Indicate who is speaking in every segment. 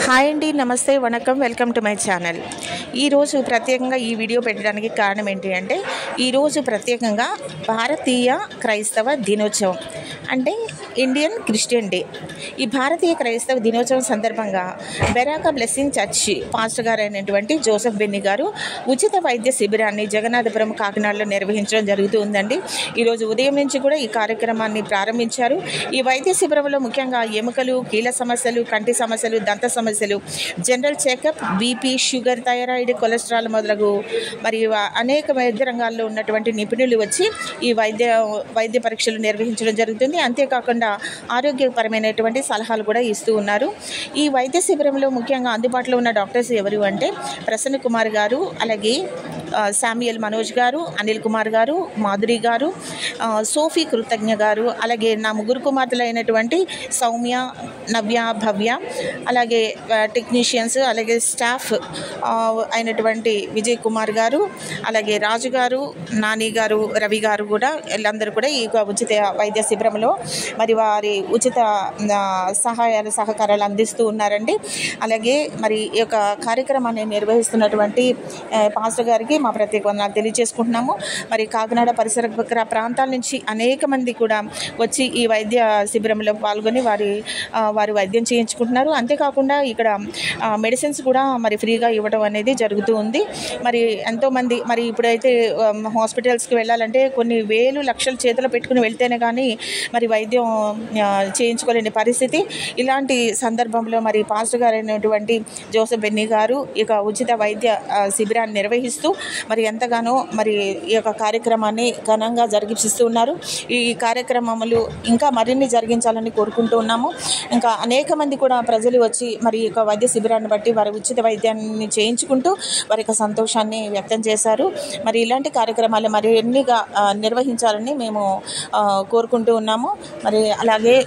Speaker 1: Hi అండి, నమస్తే, vanakkam, welcome to my channel. ఈరోజు ప్రత్యేకంగా ఈ వీడియో పెట్టడానికి కారణం ఏంటి అంటే, ఈరోజు ప్రత్యేకంగా భారతీయ క్రైస్తవ దినోత్సవం అంటే ఇండియన్ క్రిస్టియన్ డే. ఈ భారతీయ క్రైస్తవ దినోత్సవం సందర్భంగా బెరాకా బ్లెస్సింగ్ చర్చి పాస్టర్ గారు అయినటువంటి జోసెఫ్ బెన్నీ గారు ఉచిత వైద్య శిబిరాన్ని జగన్నాథపురం కాకినాడలో నిర్వహించడం జరుగుతూ ఉందండి. ఈరోజు ఉదయం నుంచి కూడా ఈ కార్యక్రమాన్ని ప్రారంభించారు. ఈ వైద్య శిబిరంలో ముఖ్యంగా ఎముకలు, కీళ్ళ సమస్యలు, కంటి సమస్యలు, దంత సమస్యలు, general checkup, BP, sugar, thyroid, cholesterol మొదలగు మరియు అనేక వైద్య రంగాల్లో ఉన్నటువంటి నిపుణులు వచ్చి ఈ వైద్య పరీక్షలు నిర్వహించడం జరుగుతుంది. అంతేకాకుండా ఆరోగ్యపరమైనటువంటి సలహాలు కూడా ఇస్తూ ఉన్నారు. ఈ వైద్య శిబిరంలో ముఖ్యంగా అందుబాటులో ఉన్న డాక్టర్స్ ఎవరు అంటే ప్రసన్న కుమార్ గారు, అలాగే శామ్యుయల్ మనోజ్ గారు, అనిల్ కుమార్ గారు, మాధురి గారు, సోఫీ కృతజ్ఞ గారు, అలాగే నా ముగ్గురు కుమార్తెలు అయినటువంటి సౌమ్య, నవ్య, భవ్య, అలాగే టెక్నీషియన్స్, అలాగే స్టాఫ్ అయినటువంటి విజయ్ కుమార్ గారు, అలాగే రాజు గారు, నాని గారు, రవి గారు కూడా వీళ్ళందరూ కూడా ఈ ఉచిత వైద్య శిబిరంలో మరి వారి ఉచిత సహకారాలు అందిస్తూ ఉన్నారండి. అలాగే మరి ఈ యొక్క కార్యక్రమాన్ని నిర్వహిస్తున్నటువంటి పాస్టర్ గారికి మా ప్రత్యేక వందనాలు తెలియజేసుకుంటున్నాము. మరి కాకినాడ పరిసర ప్రాంతాల నుంచి అనేక మంది కూడా వచ్చి ఈ వైద్య శిబిరంలో పాల్గొని వారి వైద్యం చేయించుకుంటున్నారు. అంతేకాకుండా ఇక్కడ మెడిసిన్స్ కూడా మరి ఫ్రీగా ఇవ్వడం అనేది జరుగుతూ ఉంది. మరి ఎంతోమంది మరి ఇప్పుడైతే హాస్పిటల్స్కి వెళ్ళాలంటే కొన్ని వేలు లక్షలు చేతిలో పెట్టుకుని వెళ్తేనే కానీ మరి వైద్యం చేయించుకోలేని పరిస్థితి. ఇలాంటి సందర్భంలో మరి పాస్టర్ గారు అయినటువంటి జోసెఫ్ బెన్నీ గారు ఇక ఉచిత వైద్య శిబిరాన్ని నిర్వహిస్తూ మరి ఎంతగానో మరి ఈ యొక్క కార్యక్రమాన్ని ఘనంగా జరిగిస్తూ ఉన్నారు. ఈ కార్యక్రమములు ఇంకా మరిన్ని జరిగించాలని కోరుకుంటూ ఉన్నాము. ఇంకా అనేక మంది కూడా ప్రజలు వచ్చి మరి ఈ యొక్క వైద్య శిబిరాన్ని బట్టి వారి ఉచిత వైద్యాన్ని చేయించుకుంటూ వారి యొక్క సంతోషాన్ని వ్యక్తం చేశారు. మరి ఇలాంటి కార్యక్రమాలు మరి ఎన్నిగా నిర్వహించాలని మేము కోరుకుంటూ ఉన్నాము. మరి అలాగే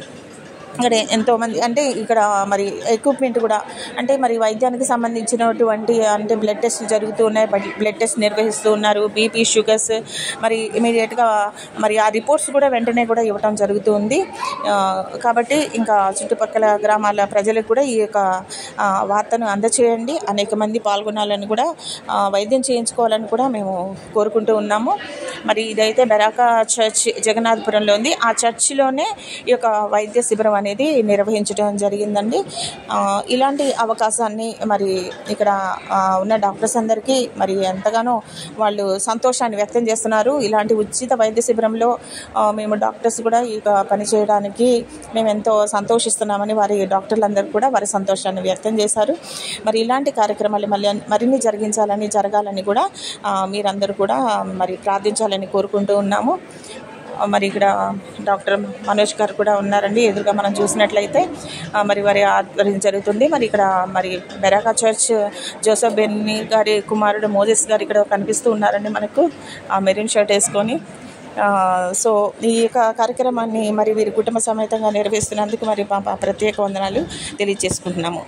Speaker 1: ఇక్కడ ఎంతోమంది అంటే ఇక్కడ మరి ఎక్విప్మెంట్ కూడా అంటే మరి వైద్యానికి సంబంధించినటువంటి అంటే బ్లడ్ టెస్ట్ జరుగుతూ ఉన్నాయి. బ్లడ్ టెస్ట్ నిర్వహిస్తూ ఉన్నారు. బీపీ, షుగర్స్ మరి ఇమీడియట్గా మరి ఆ రిపోర్ట్స్ కూడా వెంటనే కూడా ఇవ్వటం జరుగుతూ ఉంది. కాబట్టి ఇంకా చుట్టుపక్కల గ్రామాల ప్రజలకు కూడా ఈ యొక్క వార్తను అందచేయండి. అనేక మంది పాల్గొనాలని కూడా వైద్యం చేయించుకోవాలని కూడా మేము కోరుకుంటూ ఉన్నాము. మరి ఇదైతే బెరాకా చర్చ్ జగన్నాథపురంలో ఉంది. ఆ చర్చిలోనే ఈ యొక్క వైద్య శిబిరం అనేది నిర్వహించడం జరిగిందండి. ఇలాంటి అవకాశాన్ని మరి ఇక్కడ ఉన్న డాక్టర్స్ అందరికీ మరి ఎంతగానో వాళ్ళు సంతోషాన్ని వ్యక్తం చేస్తున్నారు. ఇలాంటి ఉచిత వైద్య శిబిరంలో మేము డాక్టర్స్ కూడా ఇక పనిచేయడానికి మేము ఎంతో సంతోషిస్తున్నామని వారి డాక్టర్లందరూ కూడా వారి సంతోషాన్ని వ్యక్తం చేశారు. మరి ఇలాంటి కార్యక్రమాలు మరిన్ని జరగాలని కూడా మీరందరూ కూడా మరి ప్రార్థించాలని కోరుకుంటూ ఉన్నాము. మరి ఇక్కడ డాక్టర్ మనోజ్ గారు కూడా ఉన్నారండి. ఎదురుగా మనం చూసినట్లయితే మరి వారి ఆధ్వర్యం జరుగుతుంది. మరి ఇక్కడ మరి బెరాకా చర్చ్ జోసెఫ్ బెన్నీ గారి కుమారుడు మోజెస్ గారు ఇక్కడ కనిపిస్తూ ఉన్నారండి మనకు మెరూన్ షర్ట్ వేసుకొని. సో ఈ యొక్క కార్యక్రమాన్ని మరి వీరి కుటుంబ సమేతంగా నిర్వహిస్తున్నందుకు మరి ప్రత్యేక వందనాలు తెలియజేసుకుంటున్నాము.